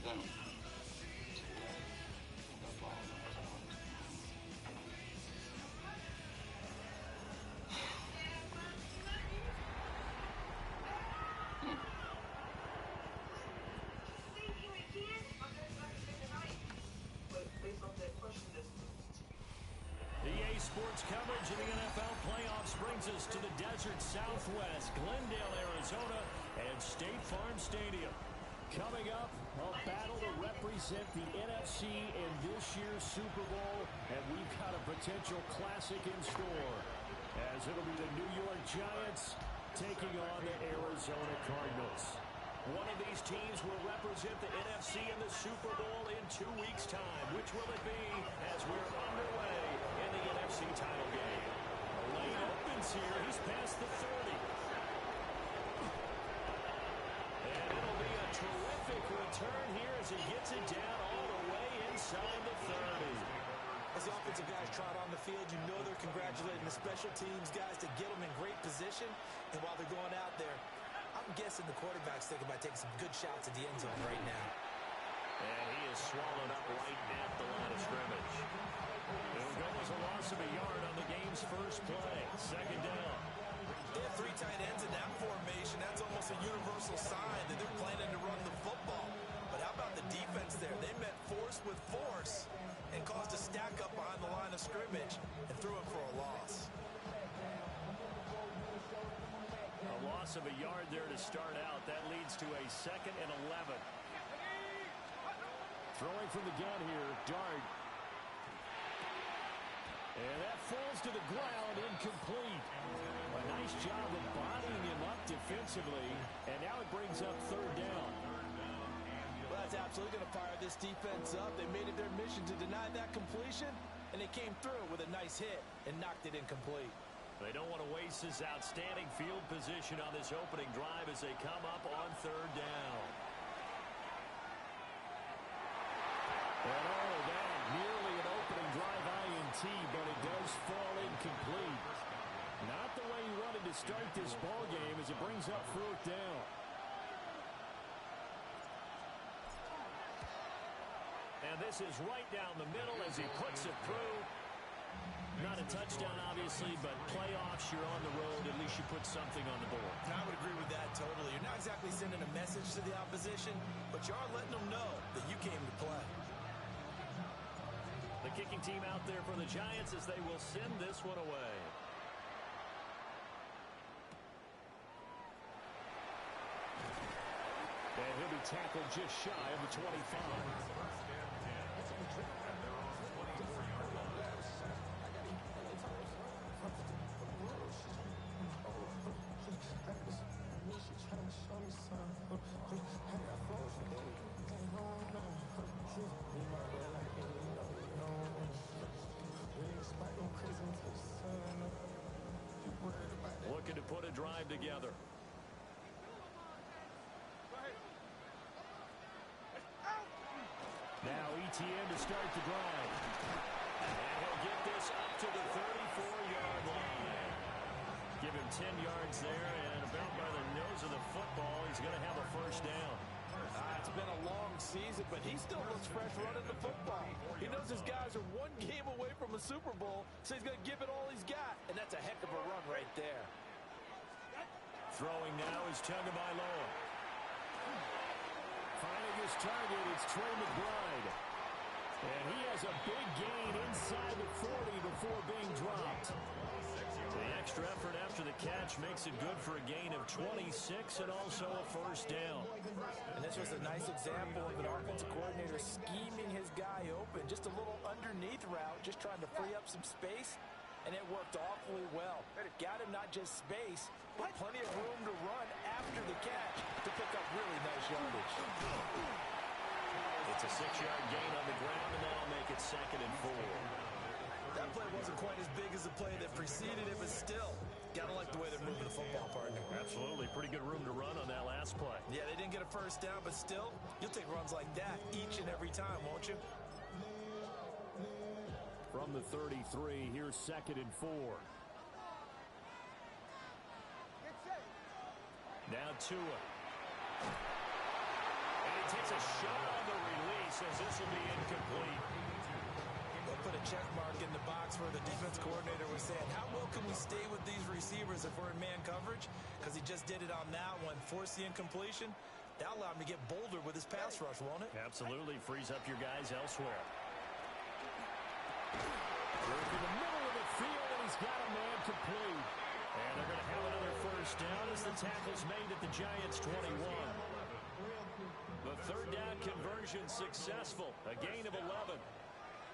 EA Sports coverage of the NFL playoffs brings us to the desert Southwest, Glendale, Arizona, and State Farm Stadium. Coming up, a battle to represent the NFC in this year's Super Bowl, and we've got a potential classic in store, as it'll be the New York Giants taking on the Arizona Cardinals. One of these teams will represent the NFC in the Super Bowl in 2 weeks' time. Which will it be as we're underway in the NFC title game? The lane opens here. He's past the 30. And it'll be a terrific return here as he gets it down all the way inside the 30. As the offensive guys trot on the field, you know they're congratulating the special teams guys to get them in great position. And while they're going out there, I'm guessing the quarterback's thinking about taking some good shots at the end zone right now. And he is swallowed up right at the line of scrimmage. It'll go as a loss of a yard on the game's first play. Second down. They have 3 tight ends in that formation. That's almost a universal sign that they're planning to run the football. But how about the defense there? They met force with force and caused a stack up behind the line of scrimmage and threw it for a loss. A loss of a yard there to start out. That leads to a 2nd and 11. Throwing from the gun here, Dart. And that falls to the ground, incomplete. A nice job of bodying him up defensively, and now it brings up 3rd down. Well, that's absolutely going to fire this defense up. They made it their mission to deny that completion, and they came through with a nice hit and knocked it incomplete. They don't want to waste this outstanding field position on this opening drive as they come up on 3rd down. And that nearly an opening drive INT, but it does fall incomplete. Not the way he wanted to start this ball game as it brings up 4th down. And this is right down the middle as he puts it through. Not a touchdown, obviously, but playoffs, you're on the road. At least you put something on the board. I would agree with that totally. You're not exactly sending a message to the opposition, but you are letting them know that you came to play. The kicking team out there for the Giants as they will send this one away. And he'll be tackled just shy of the 25. Looking to put a drive together. Now ETN to start the drive. And he'll get this up to the 34-yard line. Give him 10 yards there, and about by the nose of the football, he's going to have a 1st down. It's been a long season, but he still looks fresh running the football. He knows his guys are 1 game away from a Super Bowl, so he's going to give it all he's got, and that's a heck of a run right there. Throwing now is Tagovailoa. Finding his target, it's Trey McBride. And he has a big gain inside the 40 before being dropped. The extra effort after the catch makes it good for a gain of 26 and also a 1st down. And this was a nice example of an offensive coordinator scheming his guy open. Just a little underneath route, just trying to free up some space, and it worked awfully well. Got him not just space, but plenty of room to run after the catch to pick up really nice yardage. It's a 6-yard gain on the ground, and that'll make it 2nd and 4. That play wasn't quite as big as the play that preceded it, but still, gotta like the way they're moving the football, partner. Absolutely. Pretty good room to run on that last play. Yeah, they didn't get a 1st down, but still, you'll take runs like that each and every time, won't you? From the 33, here's 2nd and 4. Now Tua. And he takes a shot on the release as this will be incomplete. They'll put a check mark in the box where the defense coordinator was saying, how well can we stay with these receivers if we're in man coverage? Because he just did it on that one, force the incompletion. That'll allow him to get bolder with his pass rush, won't it? Absolutely. Frees up your guys elsewhere. Work in the middle of the field, and he's got a man complete. And they're going to have another first down as the tackle's made at the Giants' 21. The third down conversion successful. A gain of 11.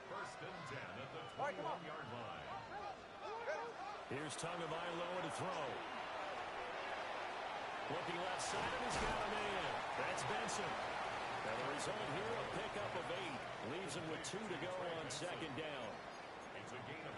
First and 10 at the 21-yard line. Here's Tagovailoa to throw. Looking left side, and he's got a man. That's Benson. And the result here, a pickup of 8. Leaves him with 2 to go on second down.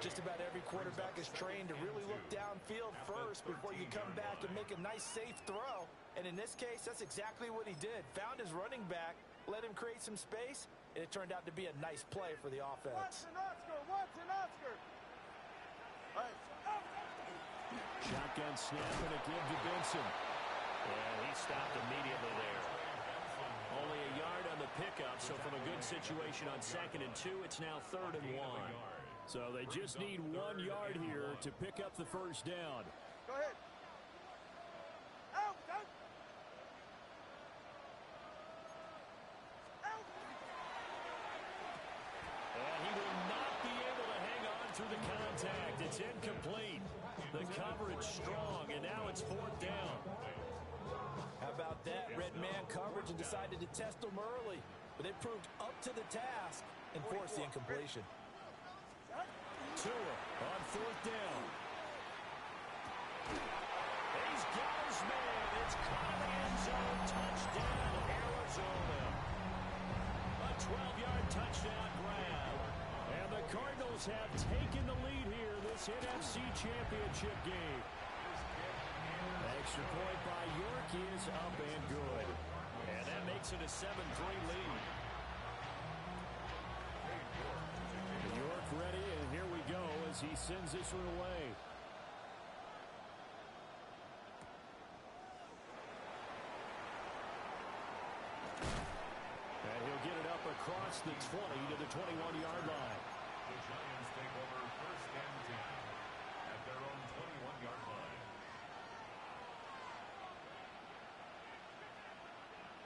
Just about every quarterback is trained to really look downfield first before you come back and make a nice, safe throw. And in this case, that's exactly what he did. Found his running back, let him create some space, and it turned out to be a nice play for the offense. Oscar. Shotgun snap and a give to Benson. And he stopped immediately there. Only a yard on the pickup, so from a good situation on 2nd and 2, it's now 3rd and 1. So they just need 1 yard here to pick up the first down. Go ahead. Out. And he will not be able to hang on through the contact. It's incomplete. The coverage strong, and now it's 4th down. How about that? Red man coverage and decided to test them early. But they proved up to the task and forced the incompletion. Tua on 4th down. He's got his man. It's caught in the end zone. Touchdown, Arizona. A 12-yard touchdown grab. And the Cardinals have taken the lead here this NFC Championship game. Extra point by York is up and good. And that makes it a 7-3 lead. York ready, and here we go as he sends this one away. And he'll get it up across the 20 to the 21-yard line. The Giants take over 1st and 10 at their own 21-yard line.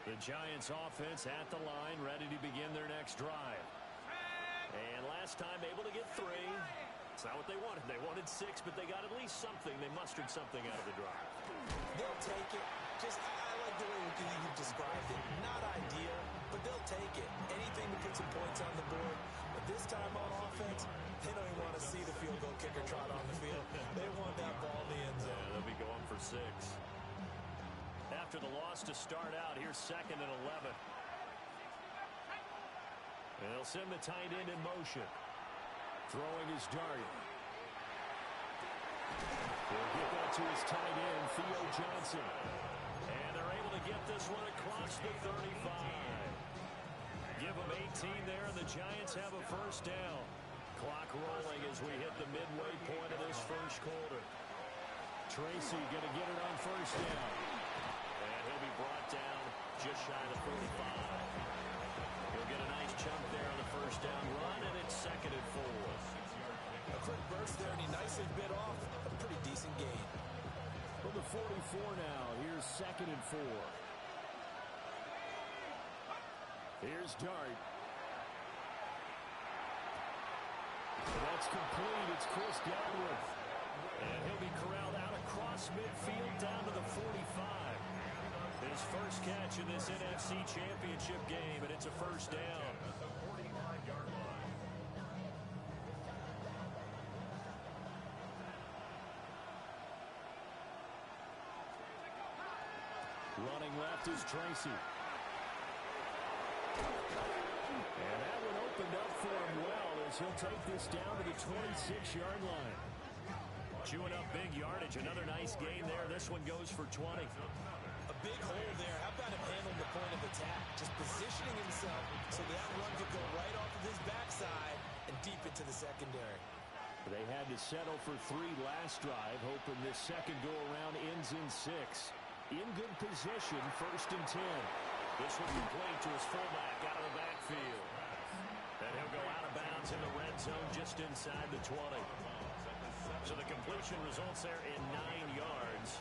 The Giants offense at the line, ready to begin their next drive. And last time able to get 3. It's not what they wanted. They wanted 6, but they got at least something. They mustered something out of the drive. They'll take it. I like the way you described it. Not ideal, but they'll take it. Anything to put some points on the board. But this time on offense, they don't even want to see the field goal kicker trot on the field. They want that ball in the end zone. They'll be going for 6. After the loss to start out, here's 2nd and 11. And they'll send the tight end in motion. Throwing his dart. He'll get that to his tight end, Theo Johnson. And they're able to get this one across the 35. Give them 18 there, and the Giants have a first down. Clock rolling as we hit the midway point of this first quarter. Tracy going to get it on first down. And he'll be brought down just shy of the 45. He'll get a nice chunk there on the first down run, and it's 2nd and 4. A quick burst there, and he nicely bit off a pretty decent gain. From the 44 now, here's 2nd and 4. Here's Dart. That's complete. It's Chris Godwin. And he'll be corralled out across midfield down to the 45. His first catch in this NFC Championship game, and it's a first down. Running left is Tracy. And that one opened up for him well as he'll take this down to the 26-yard line. Chewing up big yardage. Another nice gain there. This one goes for 20. A big hole there. How about him handling the point of attack? Just positioning himself so that run could go right off of his backside and deep into the secondary. They had to settle for 3 last drive, hoping this second go-around ends in 6. In good position, 1st and 10. This one complete to his fullback out of the backfield. And he'll go out of bounds in the red zone just inside the 20. So the completion results there in 9 yards.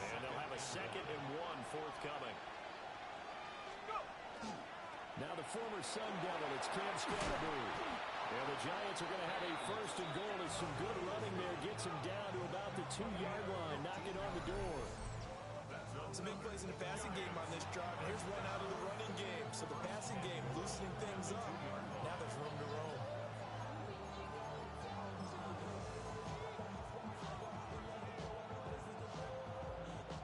And they'll have a 2nd and 1 forthcoming. Now the former Sun Devil, it's Cam Scatterbury. And the Giants are going to have a 1st and goal as some good running there gets him down to about the 2-yard line, knocking on the door. Some big plays in the passing game on this drive. And here's one out of the running game. So the passing game loosening things up. Now there's room to roam.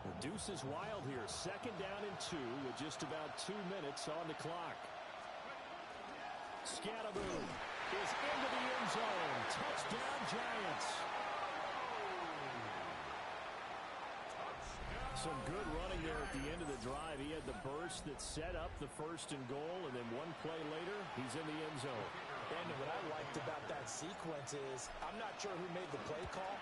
The deuce is wild here. 2nd down and 2 with just about 2 minutes on the clock. Scatterbury is into the end zone. Touchdown, Giants. Some good running there at the end of the drive. He had the burst that set up the 1st and goal, and then one play later, he's in the end zone. And what I liked about that sequence is, I'm not sure who made the play call,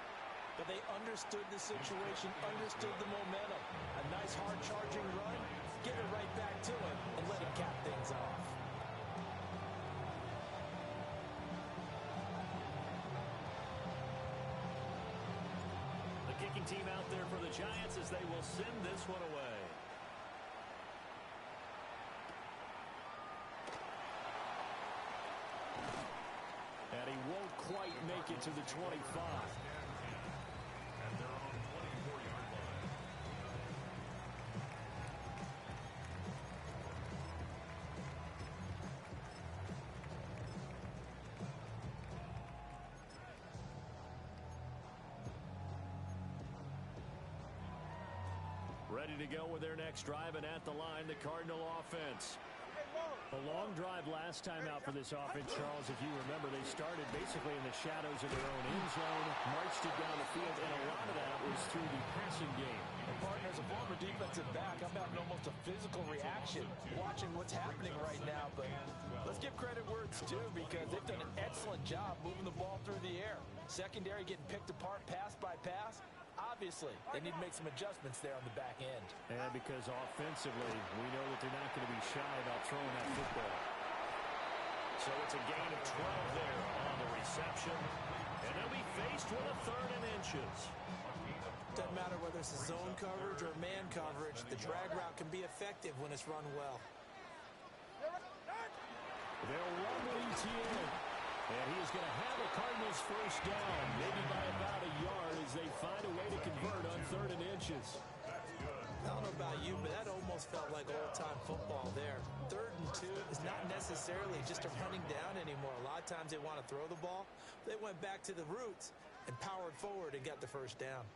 but they understood the situation, understood the momentum. A nice hard-charging run, get it right back to him, and let him cap things off. Kicking team out there for the Giants as they will send this one away. And he won't quite make it to the 25. At their own 24-yard line. Ready to go with their next drive, and at the line, the Cardinal offense. A long drive last time out for this offense, Charles. If you remember, they started basically in the shadows of their own end zone, marched it down the field, and a lot of that was through the passing game. And partner, as a former defensive back, I'm having almost a physical reaction watching what's happening right now. But let's give credit where it's due, because they've done an excellent job moving the ball through the air. Secondary getting picked apart pass by pass. Obviously, they need to make some adjustments there on the back end. And because offensively, we know that they're not going to be shy about throwing that football. So it's a gain of 12 there on the reception. And they'll be faced with a 3rd and inches. Doesn't matter whether it's a zone coverage or man coverage, the drag route can be effective when it's run well. They'll run with ETN. And he is going to have a Cardinals 1st down, maybe by about a yard, as they find a way to convert on 3rd and inches. I don't know about you, but that almost felt like old-time football there. 3rd and 2 is not necessarily just a running down anymore. A lot of times they want to throw the ball. They went back to the roots and powered forward and got the 1st down.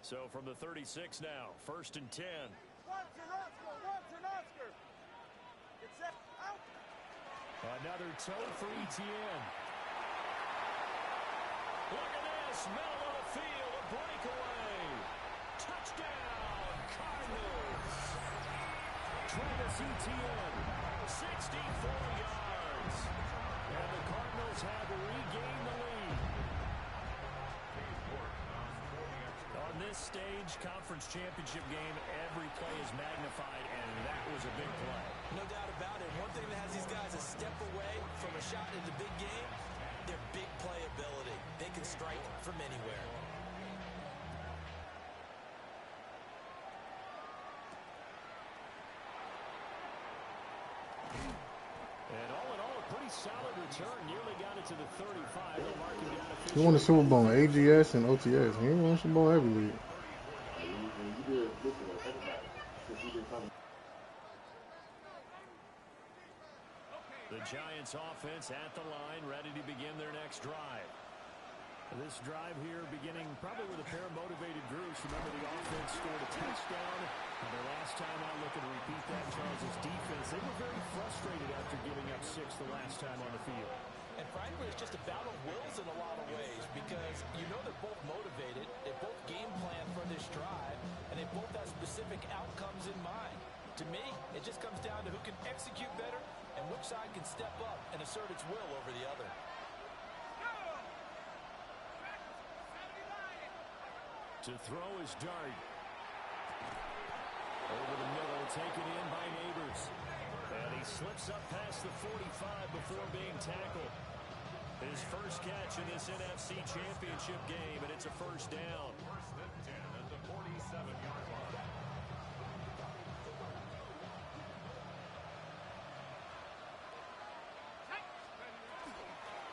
So from the 36 now, 1st and 10. It's set. Out. Another toe for ETN. Look at this, middle of the field, a breakaway. Touchdown, Cardinals. Travis Etienne, 64 yards. And the Cardinals have regained the lead. On this stage, conference championship game, every play is magnified, and that was a big play. No doubt about it. One thing that has these guys a step away from a shot in the big game, their big play ability. They can strike from anywhere. And all in all, a pretty solid return. Nearly got it to the 35. They'll mark him down He won the Super Bowl in AGS and OTS. He ain't won the Super Bowl every league. The Giants offense at the line, ready to begin their next drive. This drive here beginning probably with a pair of motivated groups. Remember, the offense scored a touchdown. And their last time out, looking to repeat that, Charles' defense, they were very frustrated after giving up 6 the last time on the field. And frankly, it's just a battle of wills in a lot of ways, because you know they're both motivated, they both game plan for this drive, and they both have specific outcomes in mind. To me, it just comes down to who can execute better and which side can step up and assert its will over the other. To throw his dart. Over the middle, taken in by Neighbors. And he slips up past the 45 before being tackled. His first catch in this NFC Championship game, and it's a first down. First and 10 at the 47-yard line.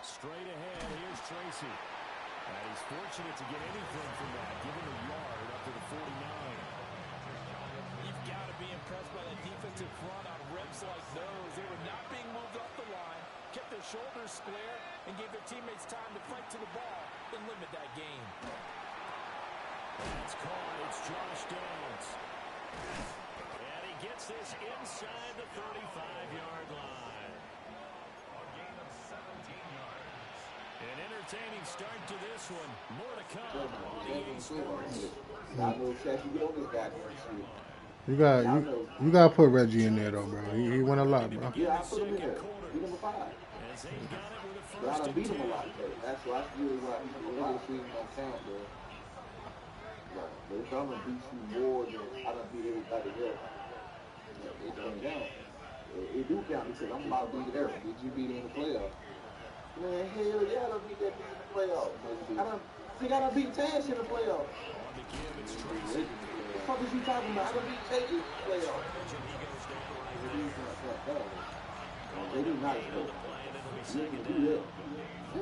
Straight ahead, here's Tracy. And he's fortunate to get anything from that, given the yard up to the 49. You've got to be impressed by that defensive front on reps like those. They were not being moved off the line, kept their shoulders square, and gave their teammates time to fight to the ball and limit that gain. It's caught. It's Josh Downs. And he gets this inside the 35-yard line. A gain of 17 yards. An entertaining start to this one. More to come on EA Sports. You got to put Reggie in there though, bro. He won a lot, bro. Yeah, I put him in there. He number 5. As they got it with a But I first done and beat him a 10. lot today. That's why I feel like the regular season don't count, bro. But if I'm gonna beat you more than I done beat everybody else, it don't count. It do count because I'm about to beat Eric. Did you beat him in the playoffs? Man, hell yeah, I done beat that bitch in the playoffs. I done beat Tash in the playoffs. On the give, it's Tracy. What the fuck is you talking about? I done beat Tay in the playoffs. They do nice though. You can do that.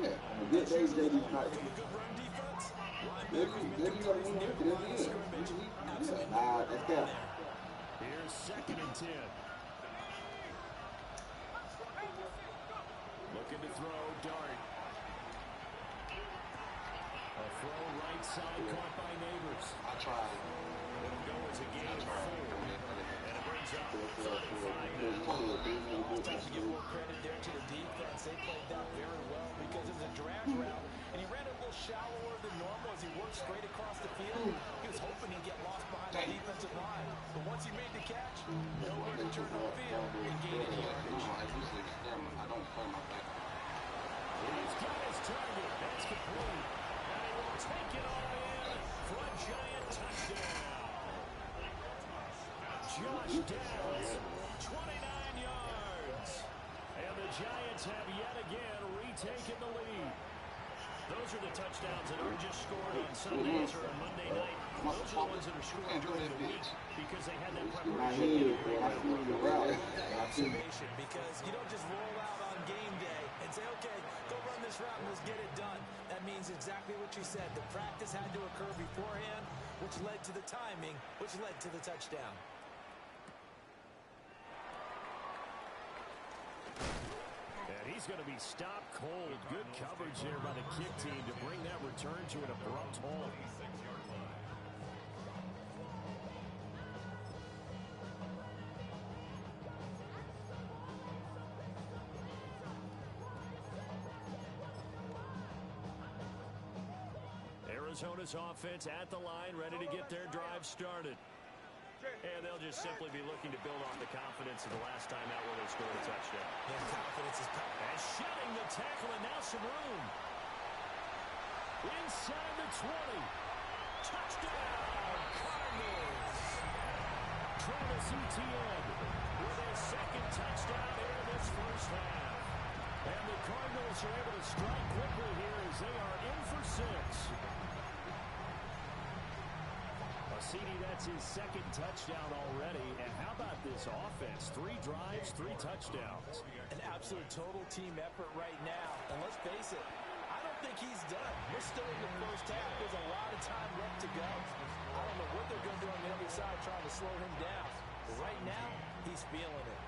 Yeah, on good days they do nice. They do gotta win it. Yeah, nah, that's cap. Here's second and 10. Looking to throw, dart. A throw right side caught by Neighbors. I tried. It'll go as a gain of 4. And it brings up 35 now. Almost have to give more credit there to the defense. They played that very well because it was a drag route, and he ran a little shallower than normal as he worked straight across the field. He was hoping he'd get lost behind the defensive line. But once he made the catch, nowhere to turn upfield and gain any yardage. I don't play my back. He's got his target. That's complete. And he will take it all in for a giant touchdown. Josh Downs, 29 yards. And the Giants have yet again retaken the lead. Those are the touchdowns that aren't just scored on Sundays or on Monday night. Those are the ones that are scored during the week because they had that preparation. Observation, because you don't just roll out on game day and say, okay, go run this route and let's get it done. That means exactly what you said. The practice had to occur beforehand, which led to the timing, which led to the touchdown. And he's going to be stopped cold. Good coverage there by the kick team to bring that return to an abrupt halt. Arizona's offense at the line, ready to get their drive started. And they'll just simply be looking to build on the confidence of the last time out where they scored a touchdown. Yeah, confidence is power. And shedding the tackle, and now some room. Inside the 20. Touchdown, Cardinals. Travis Etienne with his second touchdown here in this first half. And the Cardinals are able to strike quickly here as they are in for 6. CD, that's his second touchdown already. And how about this offense? 3 drives, 3 touchdowns. An absolute total team effort right now. And let's face it, I don't think he's done. We're still in the first half. There's a lot of time left to go. I don't know what they're going to do on the other side trying to slow him down. But right now, he's feeling it.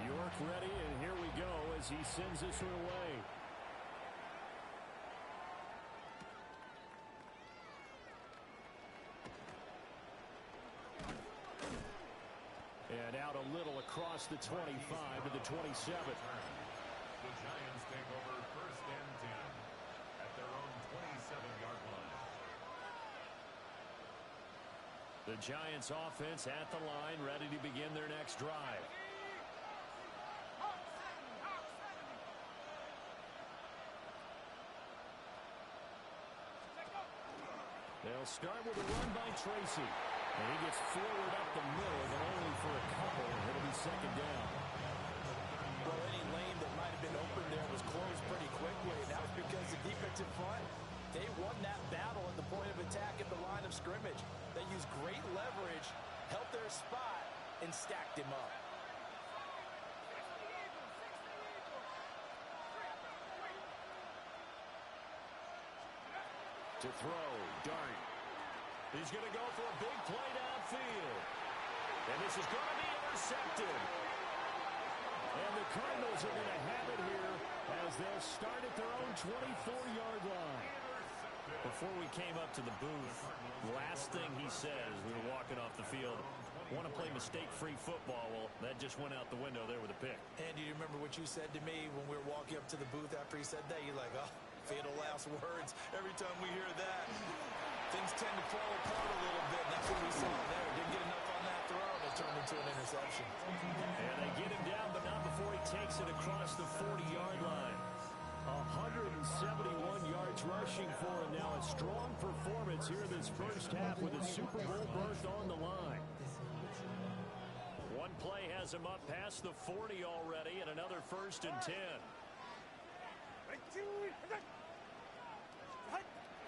York ready, and here we go as he sends this one away. And out a little across the 25 to the 27. The Giants take over first and 10 at their own 27-yard line. The Giants offense at the line, ready to begin their next drive. They'll start with a run by Tracy. And he gets forward up the middle, but only for a couple. It'll be second down. Well, any lane that might have been open there was closed pretty quickly, and that was because the defensive front, they won that battle at the point of attack at the line of scrimmage. They used great leverage, held their spot, and stacked him up. To throw, Dart. He's going to go for a big play downfield. And this is going to be intercepted. And the Cardinals are going to have it here as they'll start at their own 24-yard line. Before we came up to the booth, last thing he said as we were walking off the field, want to play mistake-free football. Well, that just went out the window there with a pick. And do you remember what you said to me when we were walking up to the booth after he said that? You're like, oh, fatal last words. Every time we hear that, things tend to fall apart a little bit. That's what we saw there. Didn't get enough on that throw, and it turned into an interception. And they get him down, but not before he takes it across the 40-yard line. 171 yards rushing for him now. A strong performance here this first half with a Super Bowl berth on the line. One play has him up past the 40 already, and another 1st and 10.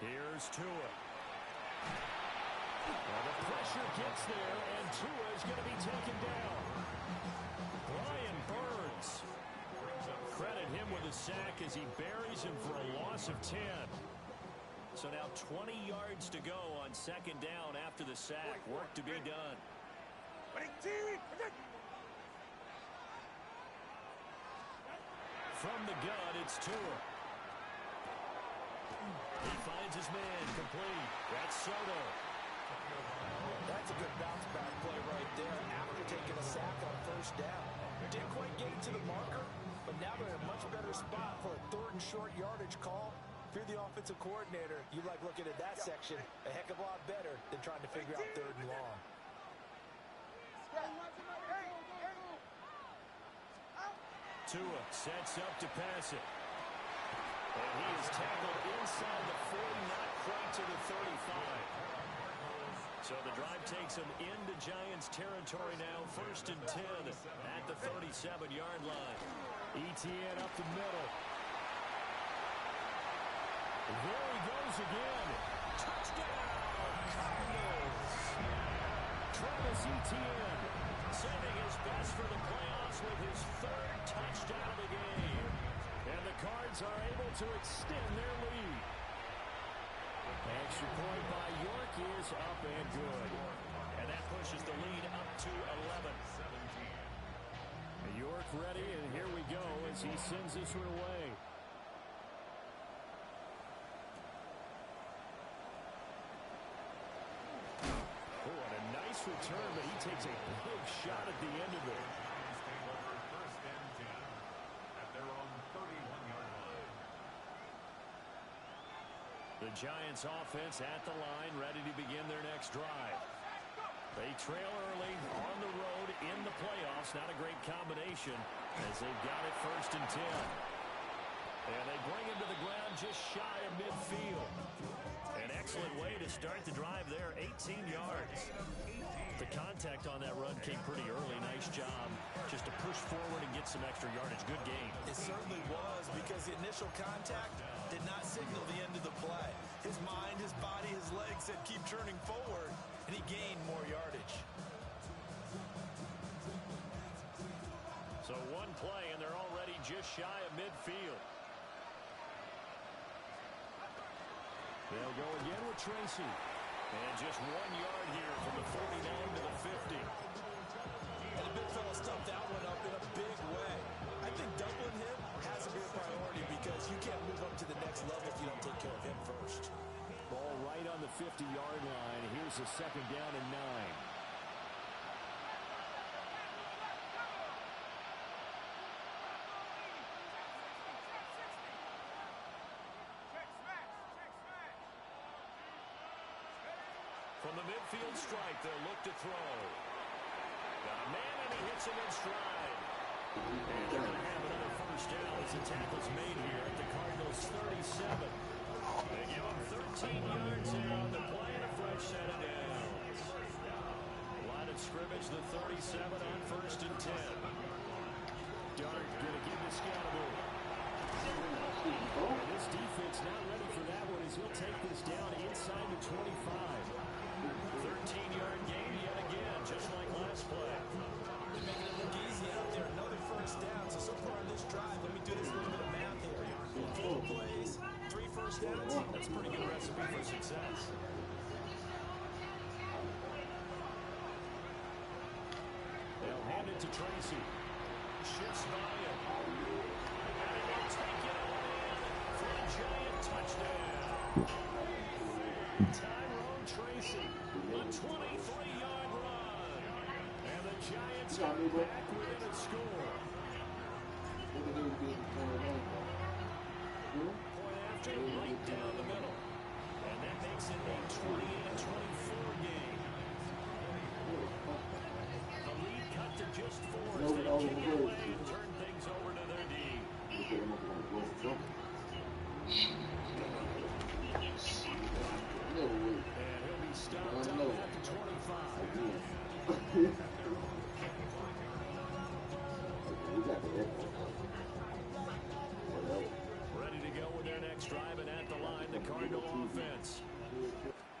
Here's Tua. Well, the pressure gets there, and Tua is going to be taken down. Brian Burns. Credit him with a sack as he buries him for a loss of 10. So now 20 yards to go on second down after the sack. Work to be done. From the gun, it's Tua. He finds his man complete. That's Soto. That's a good bounce back play right there after taking a sack on 1st down. Didn't quite get it to the marker, but now they're in a much better spot for a 3rd and short yardage call. If you're the offensive coordinator, you like looking at that section a heck of a lot better than trying to figure out 3rd and long. Tua sets up to pass it. And he is tackled inside the 40, not quite to the 35. So the drive takes him into Giants territory now. 1st and 10 at the 37-yard line. ETN up the middle. There he goes again. Touchdown, Cardinals. Travis Etienne saving his best for the playoffs with his 3rd touchdown of the game. And the Cards are able to extend their lead. Extra point by York is up and good. And that pushes the lead up to 11. York ready, and here we go as he sends this one away. Oh, and a nice return, but he takes a big shot at the end of it. First and 10 at their own 31-yard line. The Giants offense at the line, ready to begin their next drive. They trail early on the road in the playoffs. Not a great combination as they've got it 1st and 10. And they bring him to the ground just shy of midfield. An excellent way to start the drive there, 18 yards. The contact on that run came pretty early. Nice job just to push forward and get some extra yardage. Good game. It certainly was, because the initial contact did not signal the end of the play. His mind, his body, his legs said keep turning forward, and he gained more yardage. So one play, and they're already just shy of midfield. They'll go again with Tracy. And just 1 yard here from the 49 to the 50. And the big fella stuffed that one up in a big way. I think doubling him has to be a priority, because you can't move up to the next level if you don't take care of him first. Ball right on the 50-yard line. Here's a 2nd down and 9. From the midfield stripe, they'll look to throw. Got a man, and he hits him in stride. And they're going to have another 1st down as the tackle's made here at the Cardinals' 37. They give him 13 yards there on the play and a fresh set of downs. Line of scrimmage, the 37 on 1st and 10. Dart going to give the Scatterboot. This defense not ready for that one as he'll take this down inside the 25. 13-yard gain yet again, just like last play. They're making it look easy out there. Another first down. So far on this drive, let me do this little bit of math here. 4 plays, 3 first downs. That's a pretty good recipe for success. They'll hand it to Tracy. Shifts by him. And they'll take it away for a giant touchdown. Tyrone Tracy, a 23-yard run. And the Giants are back within a score. Point after, right down the middle. And that makes it a 28-24 game. The lead cut to just 4 as they kick it away and turn things over to their D. And he'll be stopped up at the 25. Ready to go with their next drive, and at the line, the Cardinal offense.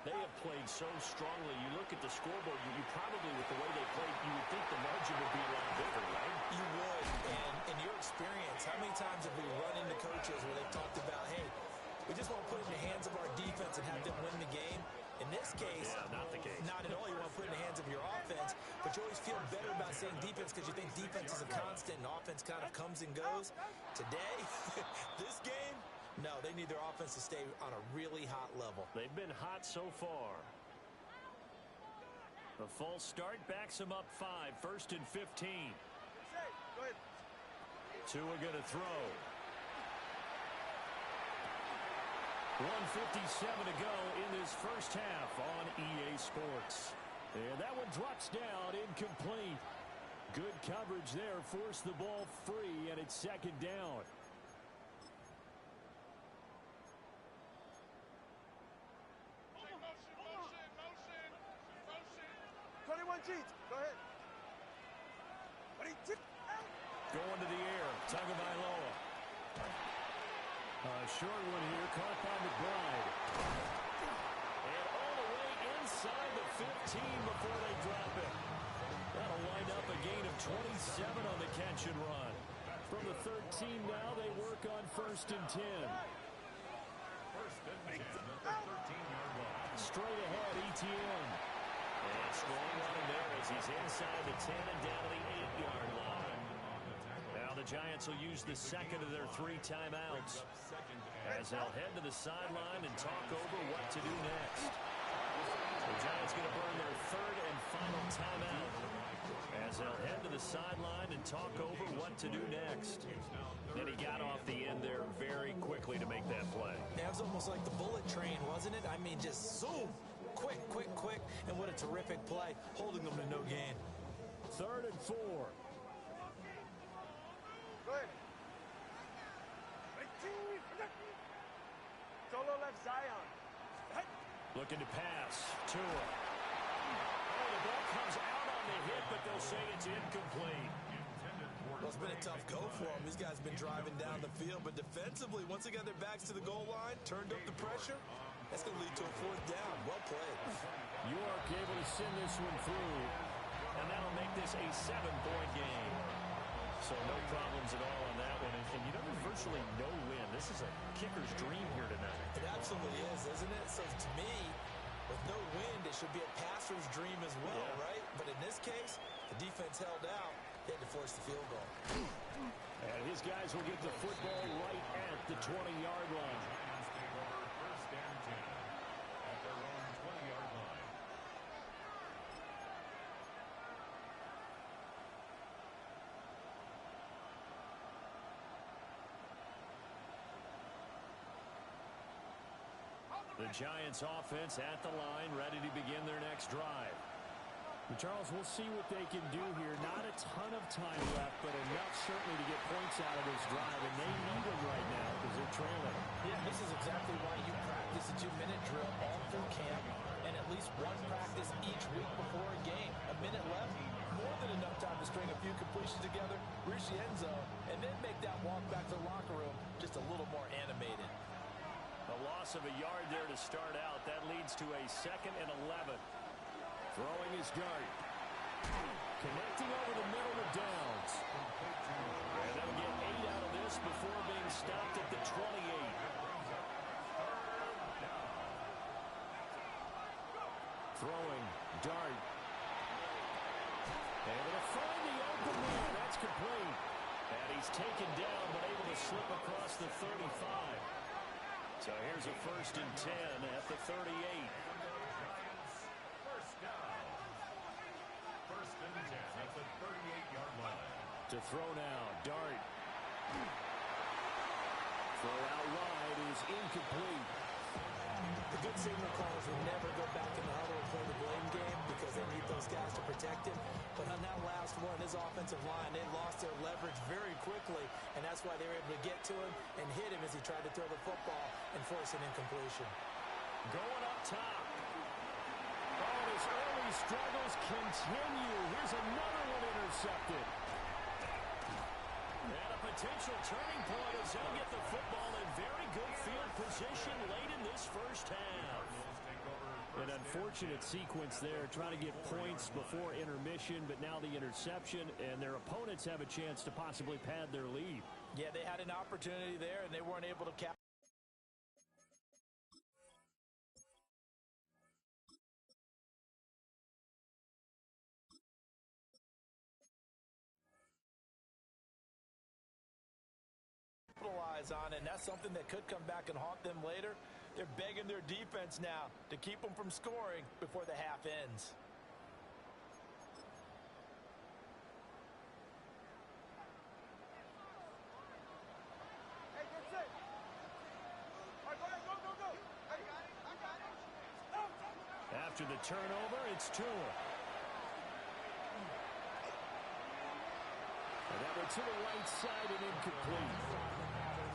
They have played so strongly. You look at the scoreboard, you probably, with the way they played, you would think the margin would be a lot bigger, right? You would. And in your experience, how many times have we run into coaches where they've talked about, hey, we just want to put it in the hands of our defense and have them win the game? In this case, not the case. Not at all. You want to put it in the hands of your offense, but you always feel better about saying defense because you think defense is a constant and offense kind of comes and goes. Today, this game, no, they need their offense to stay on a really hot level. They've been hot so far. The false start backs them up 5, 1st and 15. Go ahead. Tua going to throw. 1:57 to go in this first half on EA Sports. And that one drops down, incomplete. Good coverage there, forced the ball free, and it's 2nd down. Go ahead. Going to the air, Tagovailoa. Short one here, caught by McBride. And all the way inside the 15 before they drop it. That'll wind up a gain of 27 on the catch and run. From the 13 now, they work on 1st and 10. 1st and 10 at the 13-yard line. Straight ahead, ETN. And strong running there as he's inside the 10 and down to the 8-yard line. Now the Giants will use the second of their 3 timeouts as they'll head to the sideline and talk over what to do next. The Giants going to burn their 3rd and final timeout as they'll head to the sideline and talk over what to do next. And he got off the end there very quickly to make that play. That was almost like the bullet train, wasn't it? I mean, just zoom. Quick, quick, quick. And what a terrific play, holding them to no gain. 3rd and 4. Go ahead. Solo left Zion. Looking to pass. Tua. Oh, the ball comes out on the hit, but they'll say it's incomplete. Well, it's been a tough go for them. These guys have been driving down the field, but defensively, once they got their backs to the goal line, turned up the pressure, that's going to lead to a 4th down. Well played. York able to send this one through, and that'll make this a 7-point game. So no problems at all on that one. And you know, there's virtually no win. This is a kicker's dream here tonight. It absolutely is, isn't it? So to me, with no wind, it should be a passer's dream as well, right? But in this case, the defense held out. They had to force the field goal. And his guys will get the football right at the 20-yard line. First and 10 at their own 20-yard line. The Giants offense at the line, ready to begin their next drive. And Charles, we'll see what they can do here. Not a ton of time left, but enough certainly to get points out of this drive, and they need them right now because as they're trailing. Yeah, this is exactly why you practice a 2-minute drill all through camp and at least one practice each week before a game. A minute left, more than enough time to string a few completions together, reach the end zone, and then make that walk back to the locker room just a little more animated. A loss of a yard there to start out. That leads to a 2nd and 11. Throwing his dart. Connecting over the middle of downs. And they'll get 8 out of this before being stopped at the 28. Throwing, dart. Able to find the open man. That's complete. And he's taken down, but able to slip across the 35. So here's a 1st and 10 at the 38. First down. 1st and 10 at the 38-yard line. To throw now, dart. Throw out wide is incomplete. The good signal callers will never go back in the huddle and play the blame game because they need those guys to protect him. But on that last one, his offensive line, they lost their leverage very quickly, and that's why they were able to get to him and hit him as he tried to throw the football and force an incompletion. Going up top. Oh, his early struggles continue. Here's another one intercepted. And a potential turning point as they'll get the football in very good field position late in this first half. An unfortunate sequence there, trying to get points before intermission, but now the interception, and their opponents have a chance to possibly pad their lead. Yeah, they had an opportunity there, and they weren't able to capture. Capitalize on it, and that's something that could come back and haunt them later. They're begging their defense now to keep them from scoring before the half ends. Hey, get set. All right, go ahead, go, go, go. I got it, I got it. After the turnover, it's Tua. And that went to the right side and incomplete.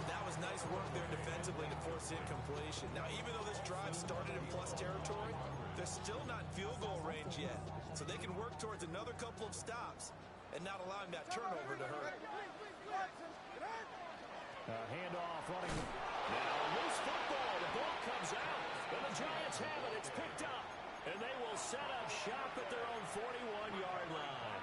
That was nice work there defensively to force incompletion. Now, even though this drive started in plus territory, they're still not in field goal range yet. So they can work towards another couple of stops and not allowing that turnover to hurt. Handoff running. Now loose football. The ball comes out. And the Giants have it. It's picked up. And they will set up shop at their own 41-yard line.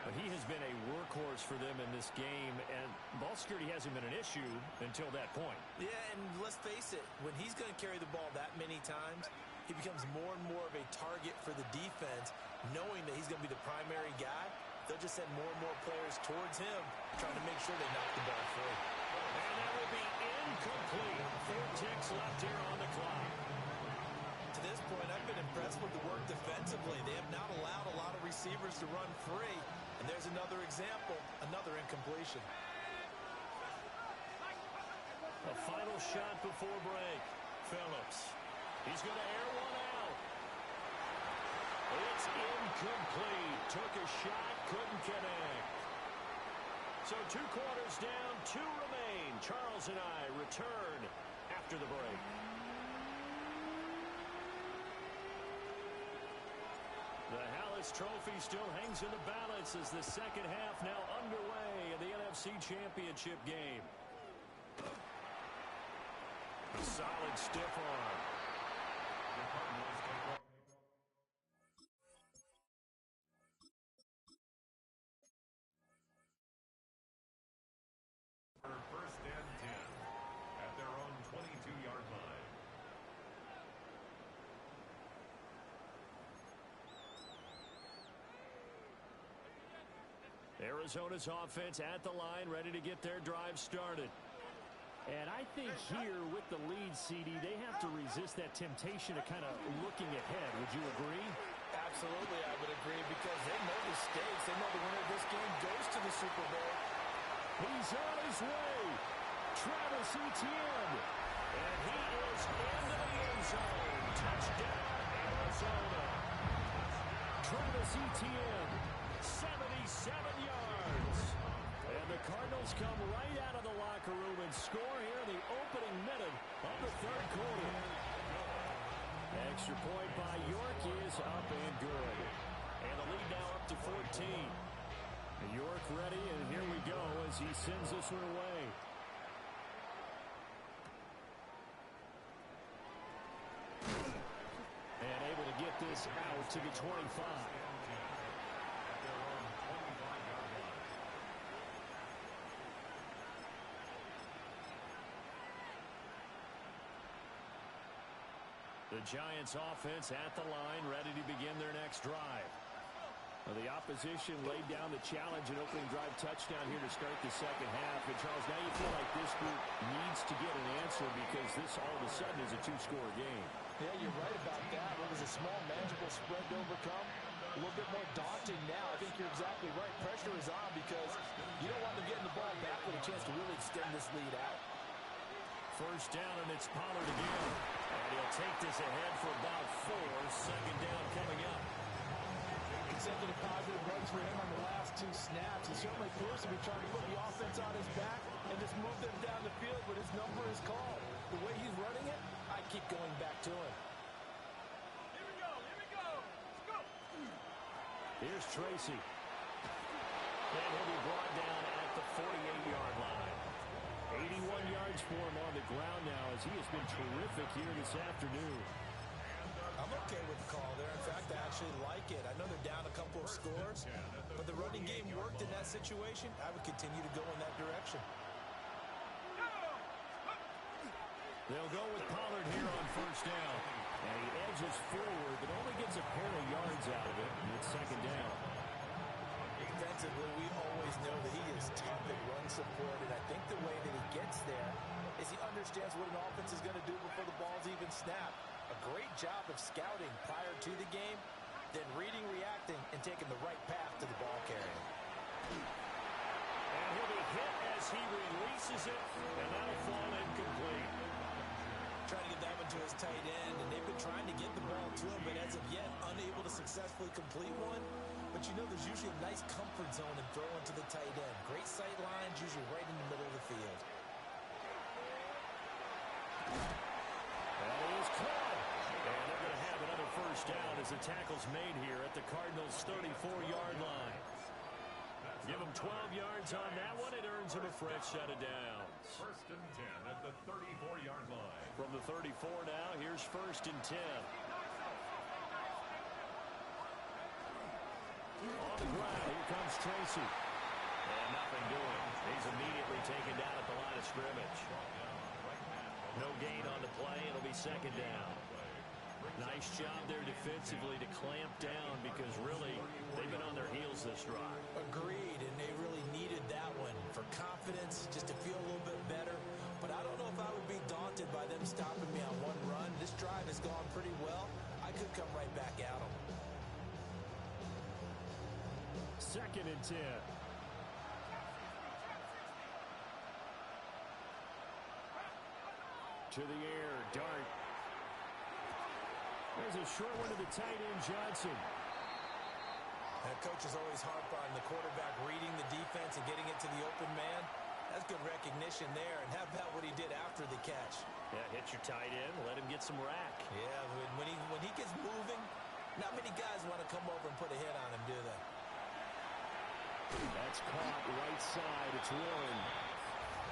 But he has been a workhorse for them in this game, and ball security hasn't been an issue until that point. Yeah, and let's face it, when he's going to carry the ball that many times, he becomes more and more of a target for the defense, knowing that he's going to be the primary guy. They'll just send more and more players towards him, trying to make sure they knock the ball free. And that will be incomplete. 4 ticks left here on the clock. To this point, I've been impressed with the work defensively. They have not allowed a lot of receivers to run free. And there's another example, another incompletion. A final shot before break. Phillips. He's going to air one out. It's incomplete. Took a shot, couldn't connect. So 2 quarters down, 2 remain. Charles and I return after the break. The Hallis Trophy still hangs in the balance as the second half now underway in the NFC Championship game. A solid stiff arm. First and 10 at their own 22-yard line. Arizona's offense at the line, ready to get their drive started. And I think here with the lead, CD, they have to resist that temptation of kind of looking ahead. Would you agree? Absolutely, I would agree, because they know the stakes. They know the winner of this game goes to the Super Bowl. He's on his way. Travis Etienne. And he is into the end zone. Touchdown, Arizona. Travis Etienne, 77 yards. And the Cardinals come right out of the locker room and score here in the opening minute of the third quarter. Extra point by York is up and good. And the lead now up to 14. York ready, and here we go as he sends this one away. And able to get this out to the 25. The Giants offense at the line, ready to begin their next drive. Well, the opposition laid down the challenge and opening drive touchdown here to start the second half. And Charles, now you feel like this group needs to get an answer because this all of a sudden is a two-score game. Yeah, you're right about that. It was a small, manageable spread to overcome. A little bit more daunting now. I think you're exactly right. Pressure is on because you don't want them getting the ball back with a chance to really extend this lead out. First down, and it's Pollard again. And he'll take this ahead for about 4. Second down coming up. Consecutive positive runs for him on the last 2 snaps. He certainly appears to be trying to put the offense on his back and just move them down the field, but his number is called. The way he's running it, I keep going back to him. Here we go, let's go. Here's Tracy. And he'll be brought down at the 48-yard line. 81 yards for him on the ground now as he has been terrific here this afternoon. I'm okay with the call there. In fact, I actually like it. I know they're down a couple of scores, but the running game worked in that situation. I would continue to go in that direction. They'll go with Pollard here on first down. And he edges forward, but only gets a pair of yards out of it. And it's second down. Defensively, we always know that he is tough at run support, and I think the way that he gets there is he understands what an offense is going to do before the ball's even snapped. A great job of scouting prior to the game, then reading, reacting, and taking the right path to the ball carrier. And he'll be hit as he releases it, and that'll fall incomplete. Trying to get that one to his tight end, and they've been trying to get the ball to him, but as of yet, unable to successfully complete one. But you know there's usually a nice comfort zone in throwing to the tight end. Great sight lines, usually right in the middle of the field. That is caught. And they're going to have another first down as the tackle's made here at the Cardinals' 34-yard line. Give him 12 yards on that one. It earns him a fresh set of downs. First and 10 at the 34-yard line. From the 34 now, here's first and 10. On the ground, here comes Tracy. And nothing doing. He's immediately taken down at the line of scrimmage. No gain on the play. It'll be second down. Nice job there defensively to clamp down because really they've been on their heels this drive. Agreed, and they really needed that one for confidence, just to feel a little bit better. But I don't know if I would be daunted by them stopping me on one run. This drive has gone pretty well. I could come right back at them. Second and 10. To the air, Dart. There's a short one to the tight end, Johnson. And coaches always harp on the quarterback reading the defense and getting it to the open man. That's good recognition there. And how about what he did after the catch? Yeah, hit your tight end, let him get some rack. Yeah, when he gets moving, not many guys want to come over and put a hit on him, do they? That's caught right side. It's Warren.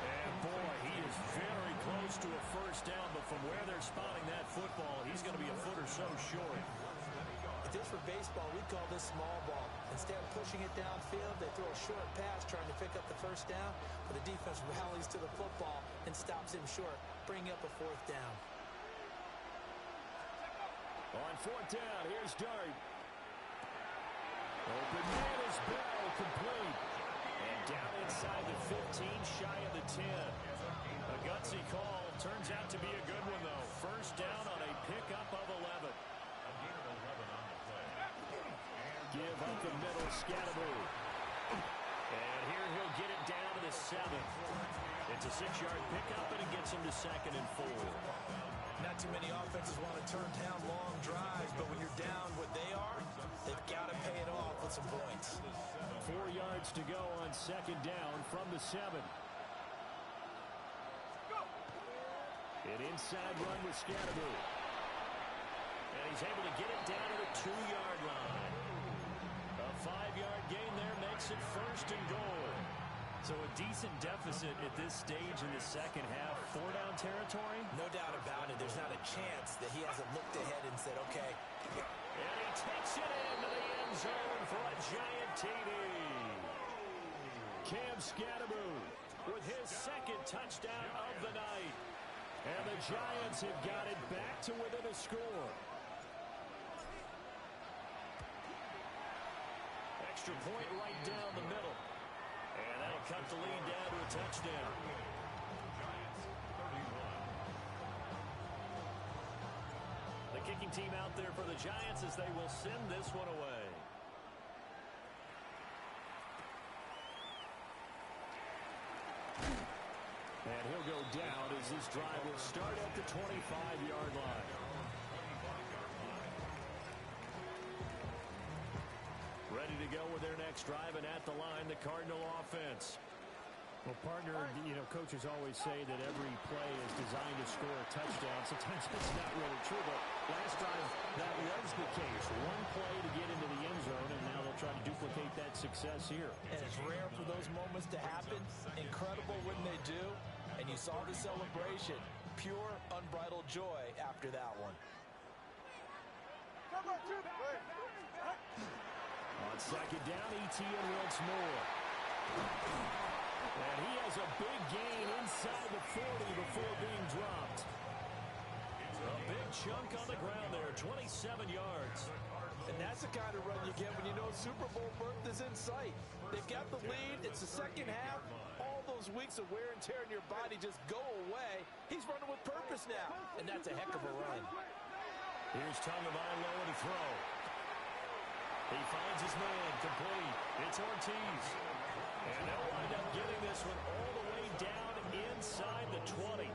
And boy, he is very close to a first down, but from where they're spotting that football, he's going to be a foot or so short. If this were baseball, we'd call this small ball. Instead of pushing it downfield, they throw a short pass trying to pick up the first down, but the defense rallies to the football and stops him short, bringing up a fourth down. On fourth down, here's Dart. Open man is Bell, complete. And down inside the 15, shy of the 10. A gutsy call. Turns out to be a good one, though. First down on a pickup of 11. A gain of 11 on the play. Give up the middle, Scatteroo. And here he'll get it down to the 7. It's a 6-yard pickup, and it gets him to second and 4. Not too many offenses want to turn down long drives, but when you're down what they are, they've got to pay it off with some points. 4 yards to go on second down from the 7. An inside run with Scatterby. And he's able to get it down to the 2-yard line. A 5-yard gain there makes it first and goal. So a decent deficit at this stage in the second half. 4-down territory? No doubt about it. There's not a chance that he hasn't looked ahead and said, okay. And he takes it into the end zone for a giant TD. Cam Scatterby with his second touchdown of the night. And the Giants have got it back to within a score. Extra point right down the middle. And that'll cut the lead down to a touchdown. The kicking team out there for the Giants as they will send this one away. And he'll go down as this drive will start at the 25-yard line. Ready to go with their next drive, and at the line, the Cardinal offense. Well, partner, coaches always say that every play is designed to score a touchdown. Sometimes it's not really true, but last drive, that was the case. One play to get into the end zone, and now they'll try to duplicate that success here. And it's rare for those moments to happen. Incredible when they do. And you saw the celebration. Pure, unbridled joy after that one. On second down, Etienne once more. And he has a big gain inside the 40 before being dropped. A big chunk on the ground there, 27 yards. And that's the kind of run you get when you know Super Bowl berth is in sight. They've got the lead. It's the second half. All those weeks of wear and tear in your body just go away. He's running with purpose now, and that's a heck of a run. Here's Tagovailoa to throw. He finds his man, complete. It's Ortiz. And they'll wind up getting this one all the way down inside the 20.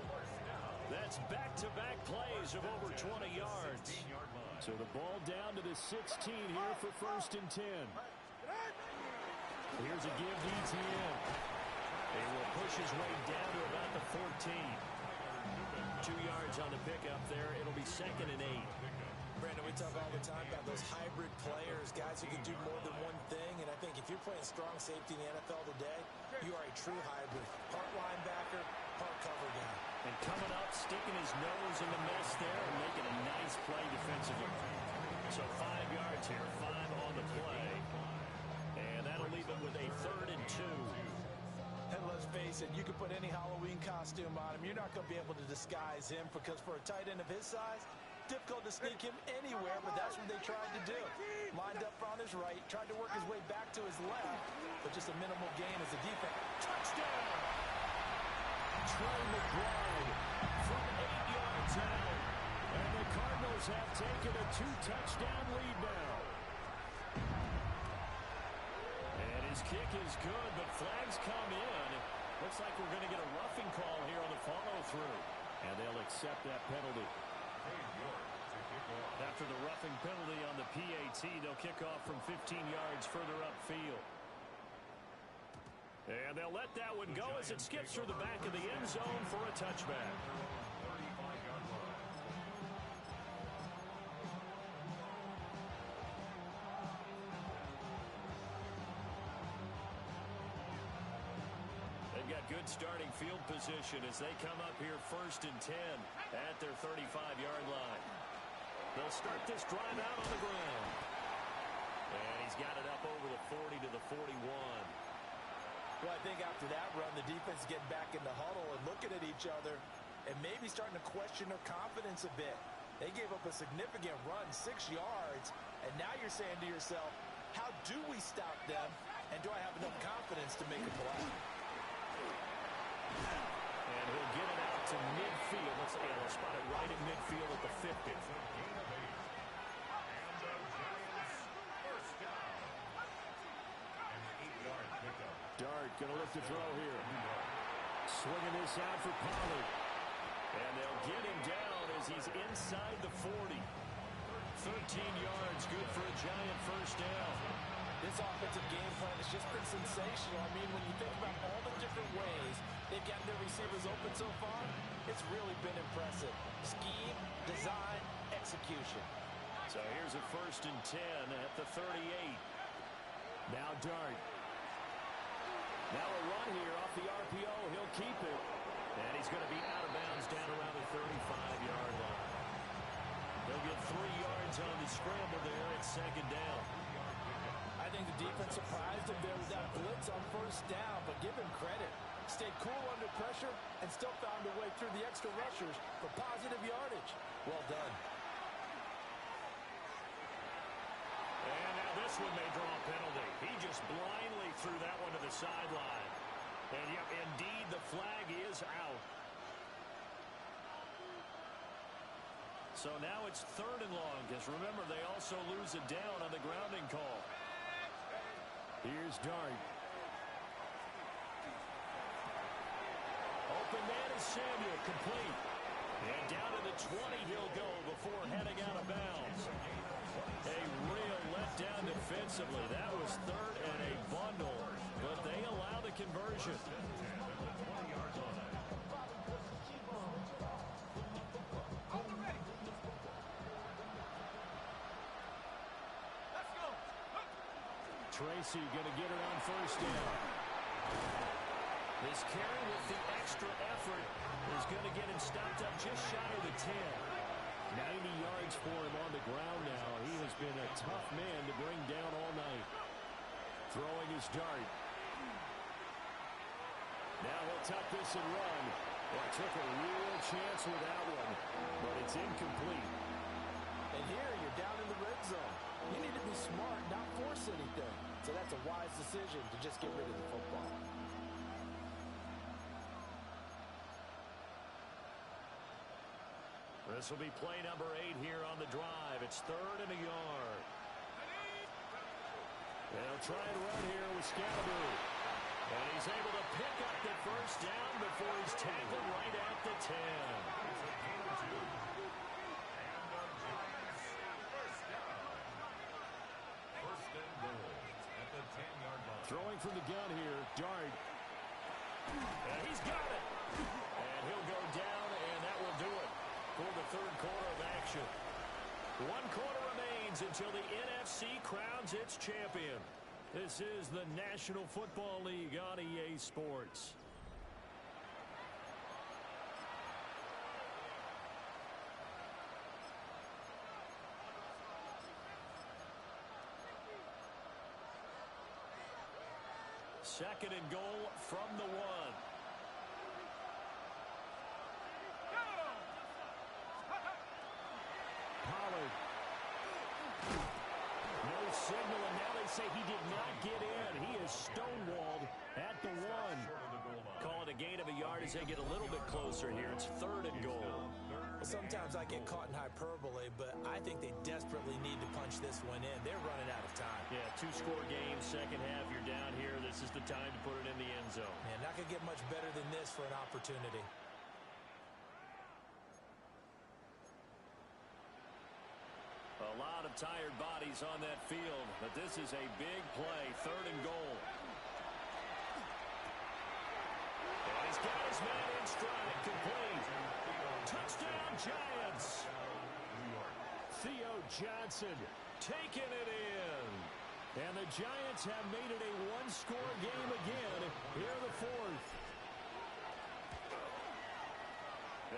That's back-to-back plays of over 20 yards. So the ball down to the 16 here for first and 10. Here's a give to Etienne. He will push his way down to about the 14. 2 yards on the pickup there. It'll be second and 8. Brandon, we talk all the time about those hybrid players, guys who can do more than one thing. And I think if you're playing strong safety in the NFL today, you are a true hybrid. Part linebacker, part cover guy. And coming up, sticking his nose in the mess there and making a nice play defensively. So 5 yards here, 5 on the play. And that'll leave him with a 3rd and 2. And let's face it, you can put any Halloween costume on him. You're not going to be able to disguise him because for a tight end of his size, difficult to sneak him anywhere, but that's what they tried to do. Lined up on his right, tried to work his way back to his left, but just a minimal gain as a defense. Touchdown! Trey McBride from 8 yards out. And the Cardinals have taken a 2-touchdown lead now. And his kick is good, but flags come in. Looks like we're going to get a roughing call here on the follow-through. And they'll accept that penalty. After the roughing penalty on the PAT, they'll kick off from 15 yards further upfield. And they'll let that one go as it skips through the back of the end zone for a touchback. They've got good starting field position as they come up here first and 10 at their 35-yard line. They'll start this drive out on the ground. And he's got it up over the 40 to the 41. Well, I think after that run, the defense getting back in the huddle and looking at each other and maybe starting to question their confidence a bit. They gave up a significant run, 6 yards, and now you're saying to yourself, how do we stop them, and do I have enough confidence to make a play? And he'll get it out to midfield. They'll spot it right at midfield at the 50. Dart going to look to throw here. Swinging this out for Pollard. And they'll get him down as he's inside the 40. 13 yards, good for a Giant first down. This offensive game plan has just been sensational. I mean, when you think about all the different ways they've gotten their receivers open so far, it's really been impressive. Scheme, design, execution. So here's a 1st and 10 at the 38. Now Dart. Now a run here off the RPO. He'll keep it. And he's going to be out of bounds down around the 35-yard line. He'll get 3 yards on the scramble there at 2nd down. I think the defense surprised him there with that blitz on 1st down, but give him credit. Stayed cool under pressure and still found a way through the extra rushers for positive yardage. Well done. And now this one may draw a penalty. He just blindly threw that one to the sideline. And yep, indeed, the flag is out. So now it's 3rd and long, because remember, they also lose it down on the grounding call. Here's Dart. Open man is Samuel, complete. And down to the 20 he'll go before heading out of bounds. A real letdown defensively. That was 3rd and a bundle, but they allow the conversion. Tracy going to get it on 1st down. This carry with the extra effort is going to get him stopped up just shy of the 10. 90 yards for him on the ground now. He has been a tough man to bring down all night. Throwing his Dart. Now he'll tuck this and run. Well, took a real chance with that one, but it's incomplete. And here you're down in the red zone. You need to be smart, not force anything. So that's a wise decision to just get rid of the football. This will be play number 8 here on the drive. It's 3rd and a yard. They'll try and run here with Scalaboo. And he's able to pick up the 1st down before he's tackled right at the 10. Throwing from the gun here, Dart. And he's got it. And he'll go down, and that will do it for the 3rd quarter of action. 1 quarter remains until the NFC crowns its champion. This is the National Football League on EA Sports. Second and goal from the 1. Pollard. No signal, and now they say he did not get in. He is stonewalled at the 1. Call it a gain of a yard as they get a little bit closer here. It's 3rd and goal. Well, sometimes I get caught in hyperbole, but I think they desperately need to punch this one in. They're running out of time. Yeah, 2-score game, second half, you're down here. This is the time to put it in the end zone. Man, not going to get much better than this for an opportunity. A lot of tired bodies on that field, but this is a big play, 3rd and goal. And he's got his man in stride, complete. Touchdown, Giants. Theo Johnson taking it in. And the Giants have made it a 1-score game again here in the 4th.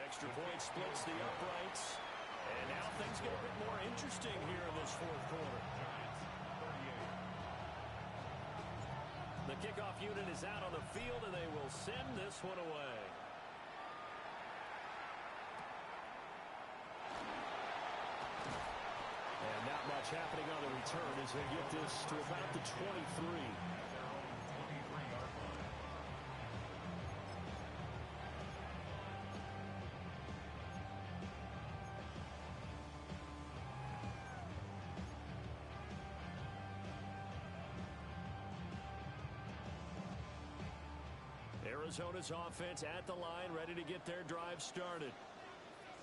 Extra point splits the uprights. And now things get a bit more interesting here in this 4th quarter. The kickoff unit is out on the field, and they will send this one away. And not much happening on the return as they get this to about the 23. Arizona's offense at the line, ready to get their drive started.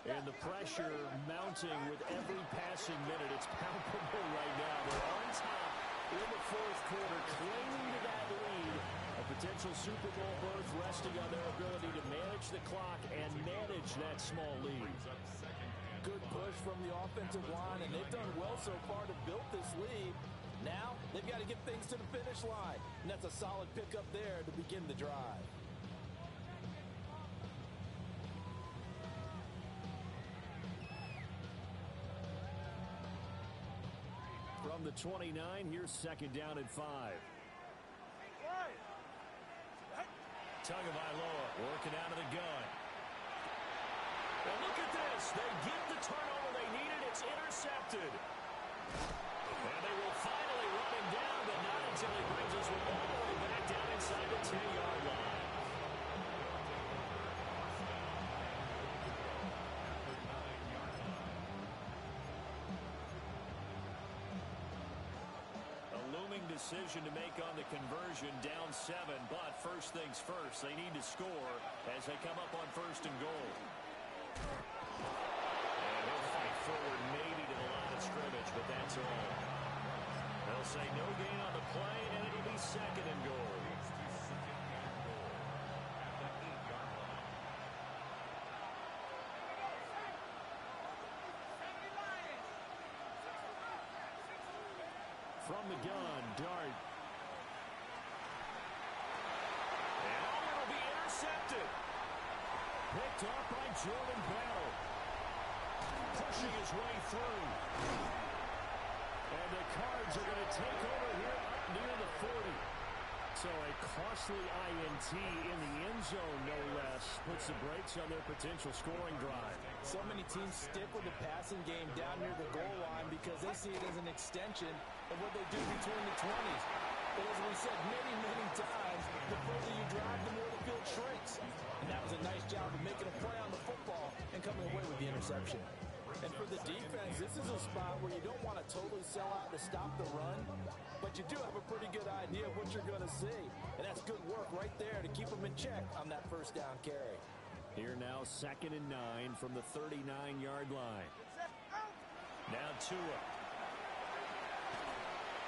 And the pressure mounting with every passing minute. It's palpable right now. They're on top in the fourth quarter, clinging to that lead. A potential Super Bowl berth resting on their ability to manage the clock and manage that small lead. Good push from the offensive line, and they've done well so far to build this lead. Now, they've got to get things to the finish line. And that's a solid pickup there to begin the drive. From the 29, here's second down and 5. Tagovailoa working out of the gun. And look at this. They get the turnover they needed. It's intercepted. And they will finally run him down, but not until he brings us all the way back down inside the 10-yard line. Decision to make on the conversion, down 7, but first things first, they need to score as they come up on first and goal. And he'll fight forward maybe to the line of scrimmage, but that's all. They'll say no gain on the play, and it'll be second and goal. From the gun, Dart. And it'll be intercepted. Picked off by Jordan Bell. Pushing his way through. And the Cards are going to take over here up near the 40. So a costly INT in the end zone, no less, puts the brakes on their potential scoring drive. So many teams stick with the passing game down near the goal line because they see it as an extension of what they do between the 20s. But as we said many, many times, the further you drive, the more the field shrinks. And that was a nice job of making a play on the football and coming away with the interception. And for the defense, this is a spot where you don't want to totally sell out to stop the run, but you do have a pretty good idea of what you're going to see. And that's good work right there to keep them in check on that first down carry. Here now, second and 9 from the 39-yard line. Now Tua.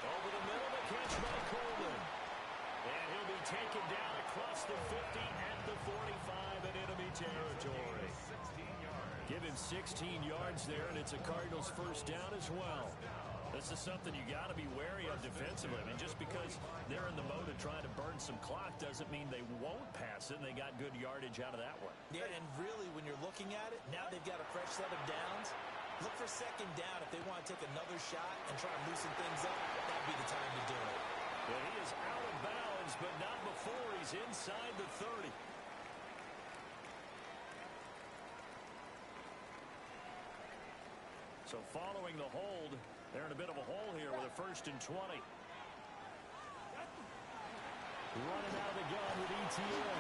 Over the middle, the catch by Coleman. And he'll be taken down across the 50 at the 45 in enemy territory. Give him 16 yards there, and it's a Cardinals first down as well. This is something you got to be wary of defensively. I mean, just because they're in the mode of trying to burn some clock doesn't mean they won't pass it, and they got good yardage out of that one. Yeah, and really, when you're looking at it, now they've got a fresh set of downs. Look for second down if they want to take another shot and try to loosen things up. That'd be the time to do it. Well, he is out of bounds, but not before he's inside the 30. So following the hold, they're in a bit of a hole here with a first and 20. Running out of the gun with ETN.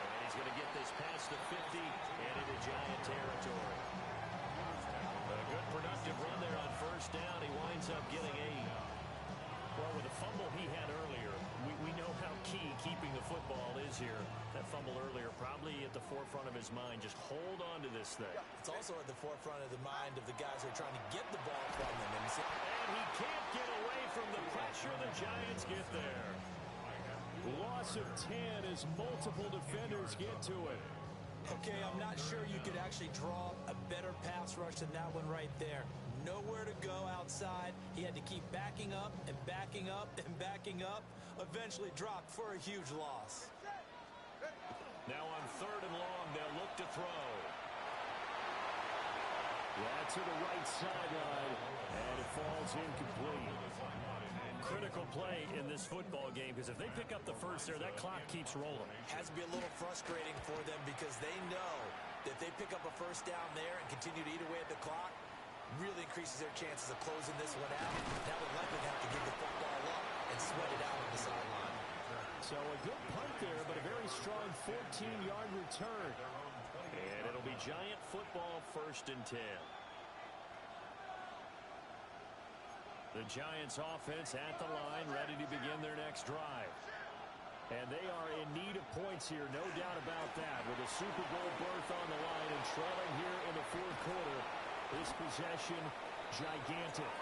And he's going to get this past the 50 and into Giant territory. A good productive run there on first down. He winds up getting 8. Well, with the fumble he had earlier, we know how key keeping the football is here. That fumble earlier probably at the forefront of his mind. Just hold on to this thing. It's also at the forefront of the mind of the guys who are trying to get the ball from him. And he can't get away from the pressure. The Giants get there. Loss of 10 as multiple defenders get to it. Okay, I'm not sure you could actually draw a better pass rush than that one right there. Nowhere to go outside. He had to keep backing up and backing up and backing up. Eventually dropped for a huge loss. Now on third and long, they'll look to throw. Yeah, to the right sideline, and it falls incomplete. Critical play in this football game, because if they pick up the first there, that clock keeps rolling. Has to be a little frustrating for them because they know that if they pick up a first down there and continue to eat away at the clock, really increases their chances of closing this one out. Now they'll likely have to give the football up and sweat it out on the sideline. So a good punt there, but a very strong 14-yard return. And it'll be Giant football first and 10. The Giants offense at the line, ready to begin their next drive. And they are in need of points here, no doubt about that. With a Super Bowl berth on the line and trailing here in the fourth quarter, this possession gigantic.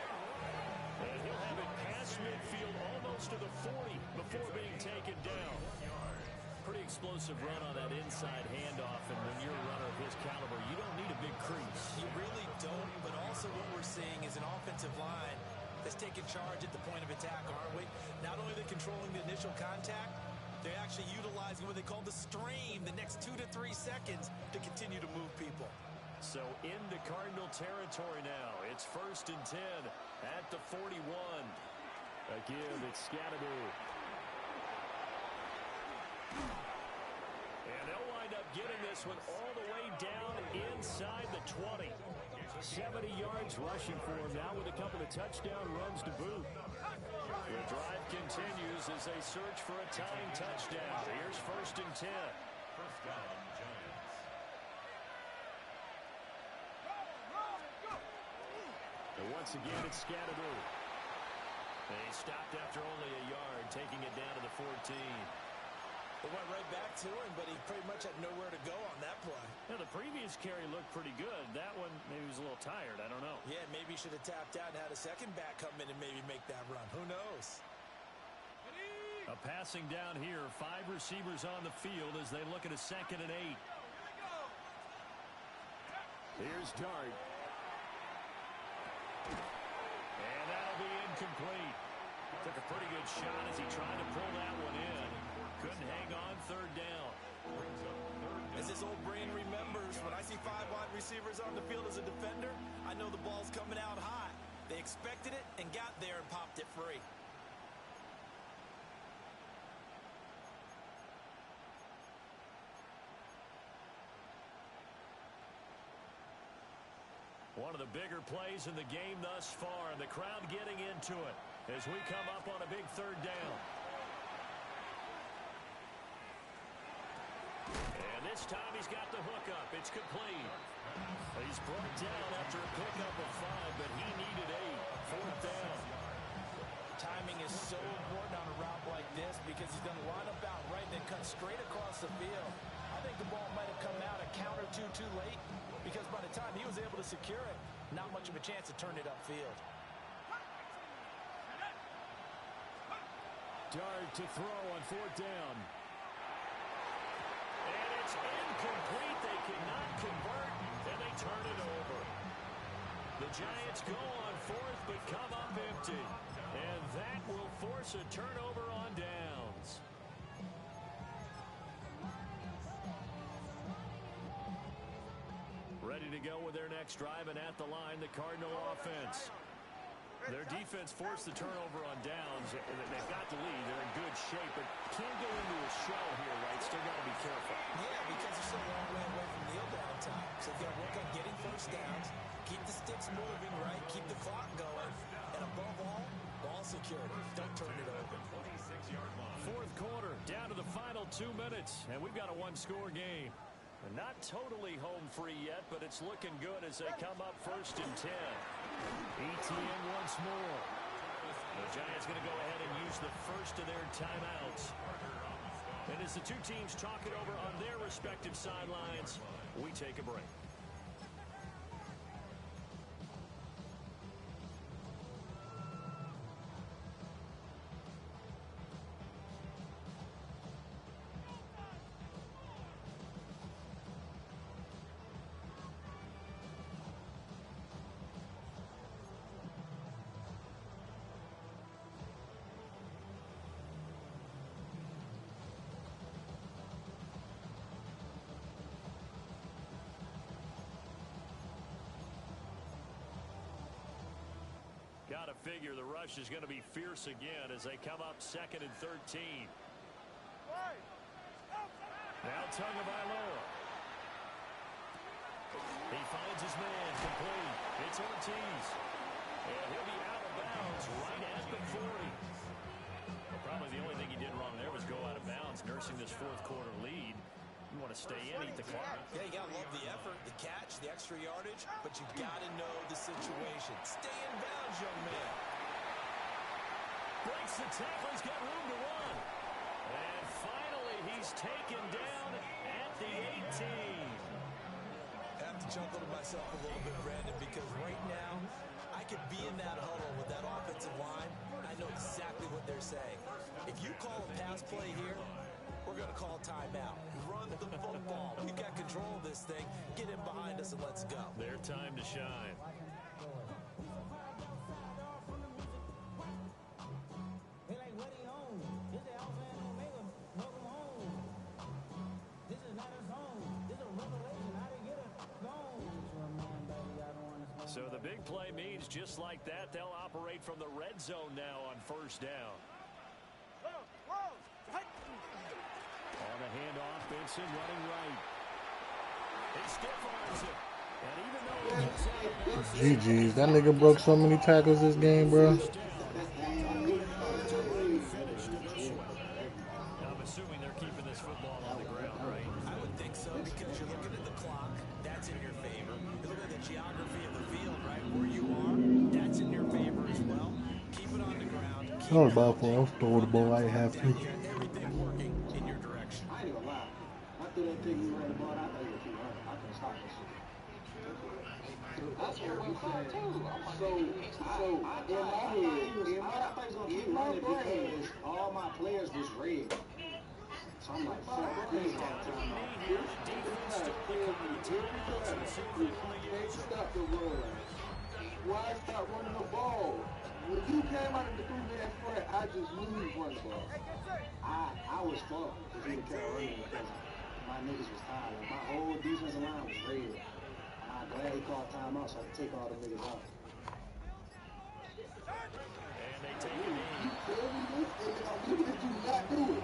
And he'll have it past midfield almost to the 40 before being taken down. Pretty explosive run on that inside handoff, and when you're a runner of his caliber, you don't need a big crease. You really don't, but also what we're seeing is an offensive line that's taking charge at the point of attack, aren't we? Not only are they controlling the initial contact, they're actually utilizing what they call the stream, the next 2 to 3 seconds, to continue to move people. So into Cardinal territory now. It's 1st and 10 at the 41. Again, it's Scatteroo. And they'll wind up getting this one all the way down inside the 20. 70 yards rushing for him now with a couple of touchdown runs to boot. The drive continues as they search for a tying touchdown. Here's 1st and 10. First down, Giants. And once again, it's Scatteroo. They stopped after only a yard, taking it down to the 14. They went right back to him, but he pretty much had nowhere to go on that play. Now, the previous carry looked pretty good. That one, maybe he was a little tired. I don't know. Yeah, maybe he should have tapped out and had a second back come in and maybe make that run. Who knows? A passing down here. 5 receivers on the field as they look at a 2nd and 8. Here's Dart. And that'll be incomplete. Took a pretty good shot as he tried to pull that one in. Couldn't hang on 3rd down. As his old brain remembers, when I see 5 wide receivers on the field as a defender, I know the ball's coming out high. They expected it and got there and popped it free. One of the bigger plays in the game thus far, and the crowd getting into it as we come up on a big 3rd down. And this time he's got the hook up. It's complete. He's brought down after a pickup of 5, but he needed 8. 4th down. Timing is so important on a route like this because he's going to line up out right and then cut straight across the field. I think the ball might have come out a count or two too late because by the time he was able to secure it, not much of a chance to turn it upfield. Dart to throw on 4th down. And it's incomplete. They cannot convert, and they turn it over. The Giants go on 4th, but come up empty. And that will force a turnover on downs. Ready to go with their next drive, and at the line, the Cardinal offense. Their defense forced the turnover on downs. They've got the lead. They're in good shape, but can't go into a shell here, right? Still got to be careful. Yeah, because they're still a long way away from kneel down time. So they've got to work on getting 1st downs, keep the sticks moving, right? Keep the clock going. And above all, ball security. Don't turn it over. 26-yard line. 4th quarter, down to the final 2 minutes, and we've got a 1-score game. And not totally home free yet, but it's looking good as they come up 1st and 10. ETN once more. The Giants going to go ahead and use the first of their timeouts. And as the 2 teams talk it over on their respective sidelines, we take a break. Got to figure the rush is going to be fierce again as they come up 2nd and 13. Now Tagovailoa. He finds his man complete. It's Ortiz. And he'll be out of bounds right at the 40. Well, probably the only thing he did wrong there was go out of bounds, nursing this 4th quarter lead. You want to stay in, eat the clock. Yeah, you got to love the effort, the catch, the extra yardage, but you got to know the situation. Stay in bounds, young man. Breaks the tackle. He's got room to run. And is taken down at the 18. I have to chuckle to myself a little bit, Brandon, because right now I could be in that huddle with that offensive line. I know exactly what they're saying. If you call a pass play here, we're going to call timeout. Run the football. We've got control of this thing. Get in behind us and let's go. Their time to shine. So the big play means just like that, they'll operate from the red zone now on first down. On the handoff, Benson running right. He stiff arms it. And even though GG's, that nigga broke so many tackles this game, bro. I'm assuming they're keeping this football on the ground, right? I would think so, because you're looking at the clock. That's in your favor. You're looking at the geography of the field, right? Where you are, that's in your favor as well. Keep it on the ground. I was about for throw the ball. I have to. Everything working in your direction. I ain't gonna lie. After that thing you ran the ball, I thought you were too hard. I couldn't stop this shit. That's what we said too. So in my brain, all my players was red. So I'm like, fuck, please don't tell me. Can't stop the run. Why stop running the ball? When you came out of the 3-man front, I just moved one ball. I was fucked because he kept running because my niggas was tired. Like, my whole defensive line was red. And I'm glad he called timeout so I could take all the niggas out. And they take it in. You feel me? You do not do it.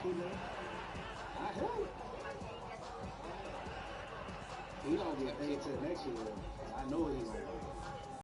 I heard. He don't get paid till next year. I know he's gonna